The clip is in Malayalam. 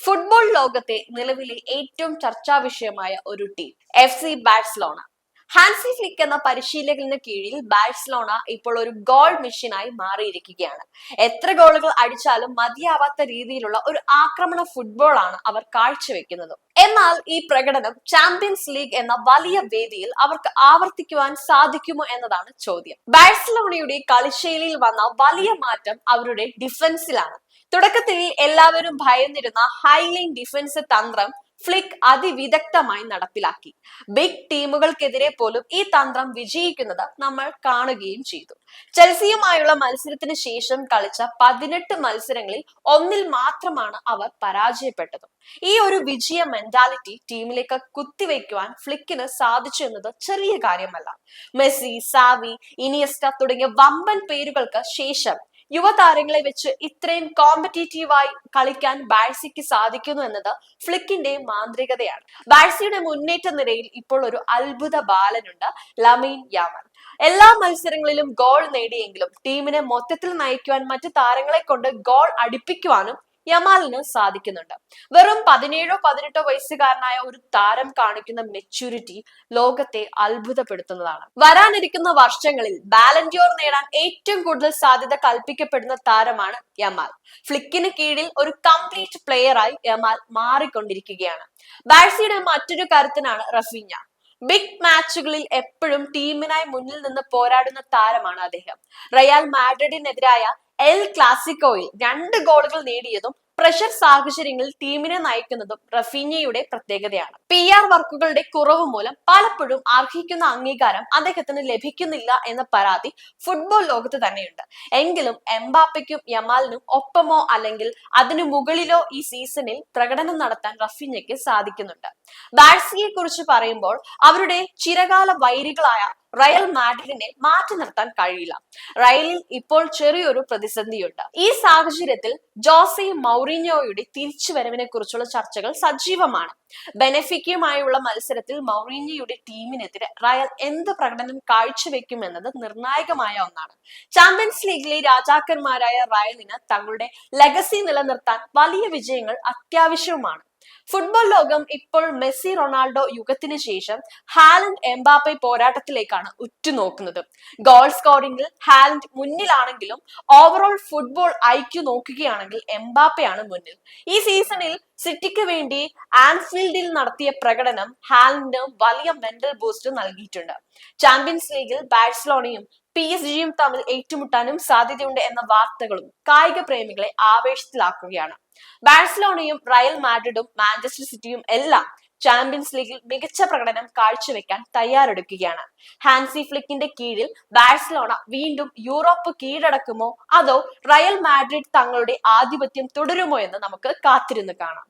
ഫുട്ബോൾ ലോകത്തെ നിലവിലെ ഏറ്റവും ചർച്ചാ വിഷയമായ ഒരു ടീം FC ബാഴ്സലോണ. ഹാൻസി ഫ്ലിക്ക് എന്ന പരിശീലകന് കീഴിൽ ബാഴ്സലോണ ഇപ്പോൾ ഒരു ഗോൾ മെഷീനായി മാറിയിരിക്കുകയാണ്. എത്ര ഗോളുകൾ അടിച്ചാലും മതിയാവാത്ത രീതിയിലുള്ള ഒരു ആക്രമണ ഫുട്ബോൾ ആണ് അവർ കാഴ്ചവെക്കുന്നത്. എന്നാൽ ഈ പ്രകടനം ചാമ്പ്യൻസ് ലീഗ് എന്ന വലിയ വേദിയിൽ അവർക്ക് ആവർത്തിക്കുവാൻ സാധിക്കുമോ എന്നതാണ് ചോദ്യം. ബാഴ്സലോണയുടെ കളിശൈലിയിൽ വന്ന വലിയ മാറ്റം അവരുടെ ഡിഫൻസിലാണ്. തുടക്കത്തിൽ എല്ലാവരും ഭയന്നിരുന്ന ഹൈലൈൻ ഡിഫൻസ് തന്ത്രം ഫ്ലിക്ക് അതിവിദഗ്ധമായി നടപ്പിലാക്കി. ബിഗ് ടീമുകൾക്കെതിരെ പോലും ഈ തന്ത്രം വിജയിക്കുന്നത് നമ്മൾ കാണുകയും ചെയ്തു. ചെൽസിയുമായുള്ള മത്സരത്തിന് ശേഷം കളിച്ച 18 മത്സരങ്ങളിൽ ഒന്നിൽ മാത്രമാണ് അവർ പരാജയപ്പെട്ടത്. ഈ ഒരു വിജയ മെന്റാലിറ്റി ടീമിലേക്ക് കുത്തിവെക്കുവാൻ ഫ്ലിക്കിന് സാധിച്ചു എന്നത് ചെറിയ കാര്യമല്ല. മെസ്സി, സാവി, ഇനിയസ്റ്റ തുടങ്ങിയ വമ്പൻ പേരുകൾക്ക് ശേഷം യുവതാരങ്ങളെ വെച്ച് ഇത്രയും കോമ്പറ്റീറ്റീവായി കളിക്കാൻ ബാഴ്സയ്ക്ക് സാധിക്കുന്നു എന്നത് ഫ്ലിക്കിന്റെ മാന്ത്രികതയാണ്. ബാഴ്സയുടെ മുന്നേറ്റ നിരയിൽ ഇപ്പോൾ ഒരു അത്ഭുത ബാലനുണ്ട്, ലമീൻ യാമൽ. എല്ലാ മത്സരങ്ങളിലും ഗോൾ നേടിയെങ്കിലും ടീമിനെ മൊത്തത്തിൽ നയിക്കുവാൻ മറ്റു താരങ്ങളെ കൊണ്ട് ഗോൾ അടിപ്പിക്കുവാനും യമാലിന് സാധിക്കുന്നുണ്ട്. വെറും 17-18 വയസ്സുകാരനായ ഒരു താരം കാണിക്കുന്ന മെച്യൂരിറ്റി ലോകത്തെ അത്ഭുതപ്പെടുത്തുന്നതാണ്. വരാനിരിക്കുന്ന വർഷങ്ങളിൽ ബാലൻഡിയോർ നേടാൻ ഏറ്റവും കൂടുതൽ സാധ്യത കൽപ്പിക്കപ്പെടുന്ന താരമാണ് യമാൽ. ഫ്ലിക്കിന് കീഴിൽ ഒരു കംപ്ലീറ്റ് പ്ലെയറായി യമാൽ മാറിക്കൊണ്ടിരിക്കുകയാണ്. ബാഴ്സയുടെ മറ്റൊരു കരുത്തനാണ് റഫീഞ്ഞ. ബിഗ് മാച്ചുകളിൽ എപ്പോഴും ടീമിനായി മുന്നിൽ നിന്ന് പോരാടുന്ന താരമാണ് അദ്ദേഹം. റയൽ മാഡ്രിഡിനെതിരായ എൽ ക്ലാസിക്കോയിൽ 2 ഗോളുകൾ നേടിയതും പ്രഷർ സാഹചര്യങ്ങളിൽ ടീമിനെ നയിക്കുന്നതും റഫീഞ്ഞയുടെ പ്രത്യേകതയാണ്. PR വർക്കുകളുടെ കുറവ് മൂലം പലപ്പോഴും അർഹിക്കുന്ന അംഗീകാരം അദ്ദേഹത്തിന് ലഭിക്കുന്നില്ല എന്ന പരാതി ഫുട്ബോൾ ലോകത്ത് തന്നെയുണ്ട്. എങ്കിലും എംബാപ്പയ്ക്കും യമാലിനും ഒപ്പമോ അല്ലെങ്കിൽ അതിനു മുകളിലോ ഈ സീസണിൽ പ്രകടനം നടത്താൻ റഫീഞ്ഞയ്ക്ക് സാധിക്കുന്നുണ്ട്. ബാഴ്സയെ കുറിച്ച് പറയുമ്പോൾ അവരുടെ ചിരകാല വൈരികളായ റയൽ മാഡ്രിഡിനെ മാറ്റി നിർത്താൻ കഴിയില്ല. റയലിൽ ഇപ്പോൾ ചെറിയൊരു പ്രതിസന്ധിയുണ്ട്. ഈ സാഹചര്യത്തിൽ ജോസെ മൗറീഞ്ഞോയുടെ തിരിച്ചുവരവിനെ കുറിച്ചുള്ള ചർച്ചകൾ സജീവമാണ്. ബെനഫിക്കയുമായുള്ള മത്സരത്തിൽ മൗറീഞ്ഞോയുടെ ടീമിനെതിരെ റയൽ എന്ത് പ്രകടനം കാഴ്ചവെക്കുമെന്നത് നിർണായകമായ ഒന്നാണ്. ചാമ്പ്യൻസ് ലീഗിലെ രാജാക്കന്മാരായ റയലിന് തങ്ങളുടെ ലെഗസി നിലനിർത്താൻ വലിയ വിജയങ്ങൾ അത്യാവശ്യവുമാണ്. ഫുട്ബോൾ ലോകം ഇപ്പോൾ മെസ്സി റൊണാൾഡോ യുഗത്തിന് ശേഷം ഹാലൻഡ് എംബാപ്പെ പോരാട്ടത്തിലേക്കാണ് ഉറ്റുനോക്കുന്നത്. ഗോൾ സ്കോറിംഗിൽ ഹാലൻഡ് മുന്നിലാണെങ്കിലും ഓവറോൾ ഫുട്ബോൾ ഐക്യു നോക്കുകയാണെങ്കിൽ എംബാപ്പയാണ് മുന്നിൽ. ഈ സീസണിൽ സിറ്റിക്ക് വേണ്ടി ആൻഫീൽഡിൽ നടത്തിയ പ്രകടനം ഹാലൻഡിന് വലിയ മെന്റൽ ബൂസ്റ്റ് നൽകിയിട്ടുണ്ട്. ചാമ്പ്യൻസ് ലീഗിൽ ബാഴ്സലോണയും PSG തമ്മിൽ ഏറ്റുമുട്ടാനും സാധ്യതയുണ്ട് എന്ന വാർത്തകളും കായിക പ്രേമികളെ ആവേശത്തിലാക്കുകയാണ്. ബാഴ്സലോണയും റയൽ മാഡ്രിഡും മാഞ്ചസ്റ്റർ സിറ്റിയും എല്ലാം ചാമ്പ്യൻസ് ലീഗിൽ മികച്ച പ്രകടനം കാഴ്ചവെക്കാൻ തയ്യാറെടുക്കുകയാണ്. ഹാൻസി ഫ്ലിക്കിന്റെ കീഴിൽ ബാഴ്സലോണ വീണ്ടും യൂറോപ്പ് കീഴടക്കുമോ അതോ റയൽ മാഡ്രിഡ് തങ്ങളുടെ ആധിപത്യം തുടരുമോ എന്ന് നമുക്ക് കാത്തിരുന്ന് കാണാം.